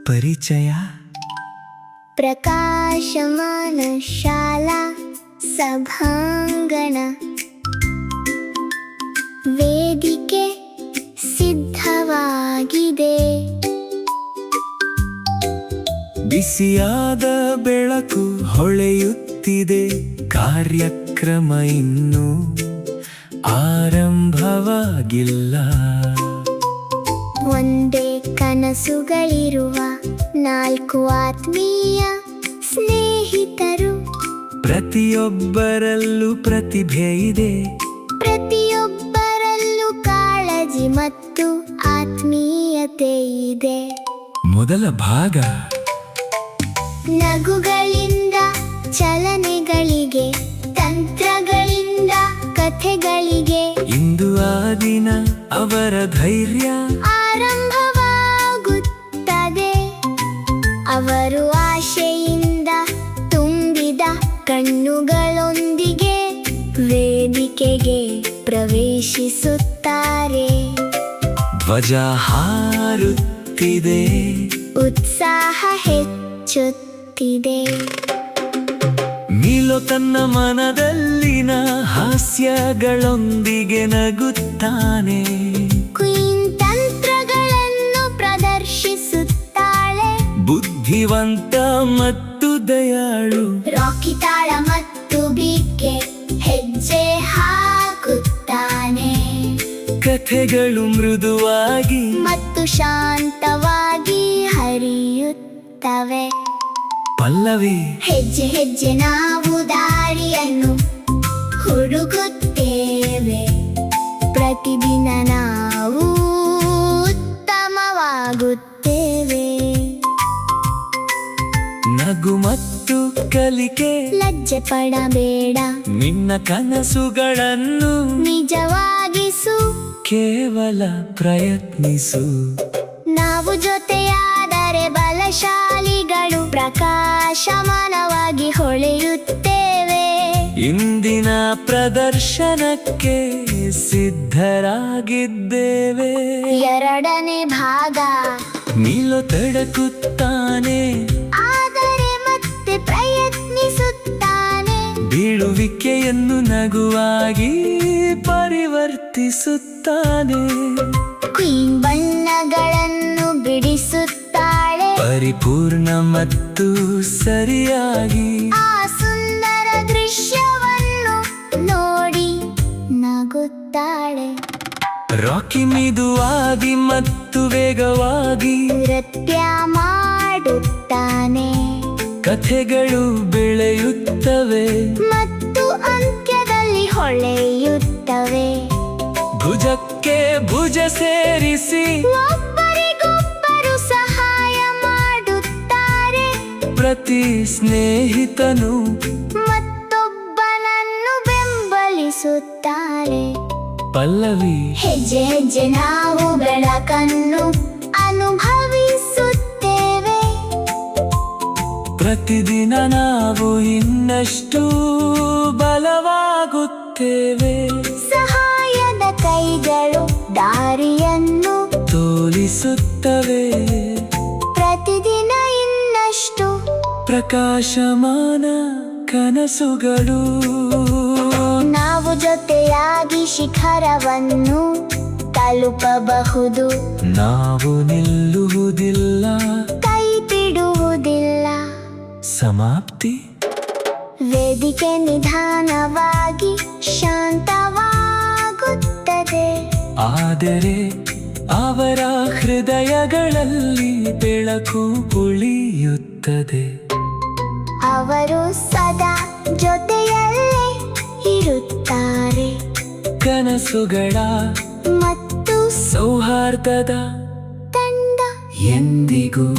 ಪರಿಚಯ. ಪ್ರಕಾಶಮಾನ ಶಾಲಾ ಸಭಾಂಗಣ, ವೇದಿಕೆ ಸಿದ್ಧವಾಗಿದೆ. ಬಿಸಿಯಾದ ಬೆಳಕು ಹೊಳೆಯುತ್ತಿದೆ, ಕಾರ್ಯಕ್ರಮ ಇನ್ನೂ ಆರಂಭವಾಗಿಲ್ಲ. ಒಂದೇ ಕನಸುಗಳಿರುವ 4 ಆತ್ಮೀಯ ಸ್ನೇಹಿತರು. ಪ್ರತಿಯೊಬ್ಬರಲ್ಲೂ ಪ್ರತಿಭೆ ಇದೆ, ಪ್ರತಿಯೊಬ್ಬರಲ್ಲೂ ಕಾಳಜಿ ಮತ್ತು ಆತ್ಮೀಯತೆ ಇದೆ. ಮೊದಲ ಭಾಗ. ನಗುಗಳಿಂದ ಚಲನೆಗಳಿಗೆ, ತಂತ್ರಗಳಿಂದ ಕಥೆಗಳಿಗೆ. ಇಂದು ಆ ದಿನ ಅವರ ಧೈರ್ಯ ಆರಂಭವಾಗುತ್ತದೆ. ಅವರು ಆಶೆಯಿಂದ ತುಂಬಿದ ಕಣ್ಣುಗಳೊಂದಿಗೆ ವೇದಿಕೆಗೆ ಪ್ರವೇಶಿಸುತ್ತಾರೆ. ಧ್ವಜ ಹಾರುತ್ತಿದೆ, ಉತ್ಸಾಹ ಹೆಚ್ಚುತ್ತಿದೆ. ಮೀಲೋ ತನ್ನ ಮನದಲ್ಲಿನ ಹಾಸ್ಯಗಳೊಂದಿಗೆ ನಗುತ್ತಾನೆ. ಕ್ವೀನ್ ತಂತ್ರಗಳನ್ನು ಪ್ರದರ್ಶಿಸುತ್ತಾಳೆ. ಬುದ್ಧಿವಂತ ಮತ್ತು ದಯಾಳು ರಾಕಿ ತಾಳ ಮತ್ತು ಬೀಟ್ಗೆ ಹೆಜ್ಜೆ ಹಾಕುತ್ತಾನೆ. ಕಥೆಗಳು ಮೃದುವಾಗಿ ಮತ್ತು ಶಾಂತವಾಗಿ ಹರಿಯುತ್ತವೆ. ಪಲ್ಲವಿ. ಹೆಜ್ಜೆ ಹೆಜ್ಜೆ ನಾವು ದಾರಿಯನ್ನು ಹುಡುಕುತ್ತೇವೆ. ಪ್ರತಿದಿನ ನಾವು ಉತ್ತಮವಾಗುತ್ತೇವೆ. ನಗು ಮತ್ತು ಕಲಿಕೆ. ಲಜ್ಜೆ ಪಡಬೇಡ, ನಿನ್ನ ಕನಸುಗಳನ್ನು ನಿಜವಾಗಿಸು. ಕೇವಲ ಪ್ರಯತ್ನಿಸು. ನಾವು ಜೊತೆಯಾದರೆ ಬಲಶಾಲಿಗಳು, ಪ್ರಕಾಶಮಾನವಾಗಿ ಹೊಳೆಯುತ್ತೇವೆ. ಇಂದಿನ ಪ್ರದರ್ಶನಕ್ಕೆ ಸಿದ್ಧರಾಗಿದ್ದೇವೆ. 2ನೇ ಭಾಗ. ಮೀಲೋ ತಡಕುತ್ತಾನೆ, ಆದರೆ ಮತ್ತೆ ಪ್ರಯತ್ನಿಸುತ್ತಾನೆ. ಬೀಳುವಿಕೆಯನ್ನು ನಗುವಾಗಿ ಪರಿವರ್ತಿಸುತ್ತಾನೆ. ಕ್ವೀನ್ ಬಣ್ಣಗಳನ್ನು ಬಿಡಿಸುತ್ತಾಳೆ. ಪರಿಪೂರ್ಣ ಮತ್ತು ಸರಿಯಾಗಿ ಆ ಸುಂದರ ದೃಶ್ಯವನ್ನು ನೋಡಿ ನಗುತ್ತಾಳೆ. ರಾಕಿ ಮಿದುವಾಗಿ ಮತ್ತು ವೇಗವಾಗಿ ನೃತ್ಯ ಮಾಡುತ್ತಾನೆ. ಕಥೆಗಳು ಬೆಳೆಯುತ್ತವೆ ಮತ್ತು ಅಂತ್ಯದಲ್ಲಿ ಹೊಳೆಯುತ್ತವೆ. ಭುಜಕ್ಕೆ ಭುಜ ಸೇರಿಸಿ ಒಬ್ಬರಿಗೊಬ್ಬರು ಸಹಾಯ ಮಾಡುತ್ತಾರೆ. ಪ್ರತಿ ಸ್ನೇಹಿತನು ಮತ್ತೊಬ್ಬನನ್ನು ಬೆಂಬಲಿಸುತ್ತಾರೆ. ಪಲ್ಲವಿ. ಹೆಜ್ಜೆ ಹೆಜ್ಜೆ ನಾವು ಬೆಳಕನ್ನು ಅನುಭವಿಸುತ್ತೇವೆ. ಪ್ರತಿದಿನ ನಾವು ಇನ್ನಷ್ಟು ಬಲವಾಗುತ್ತೇವೆ. ಸಹಾಯದ ಕೈಗಳು ದಾರಿಯನ್ನು ತೋರಿಸುತ್ತವೆ. ಪ್ರತಿದಿನ ಇನ್ನಷ್ಟು ಪ್ರಕಾಶಮಾನ ಕನಸುಗಳು. ನಾವು ಜೊತೆಯಾಗಿ ಶಿಖರವನ್ನು ತಲುಪಬಹುದು. ನಾವು ನಿಲ್ಲುವುದಿಲ್ಲ, ಕೈ ಬಿಡುವುದಿಲ್ಲ. ಸಮಾಪ್ತಿ. ವೇದಿಕೆ ನಿಧಾನವಾಗಿ ಶಾಂತವಾಗುತ್ತದೆ. ಆದರೆ ಅವರ ಹೃದಯಗಳಲ್ಲಿ ಬೆಳಕು ಉಳಿಯುತ್ತದೆ. ಅವರು ಸದಾ ಜೊತೆಯಲ್ಲೇ ಇರುತ್ತಾರೆ. ಕನಸುಗಳ ಮತ್ತು ಸೌಹಾರ್ದದ ತಂಡ ಎಂದಿಗೂ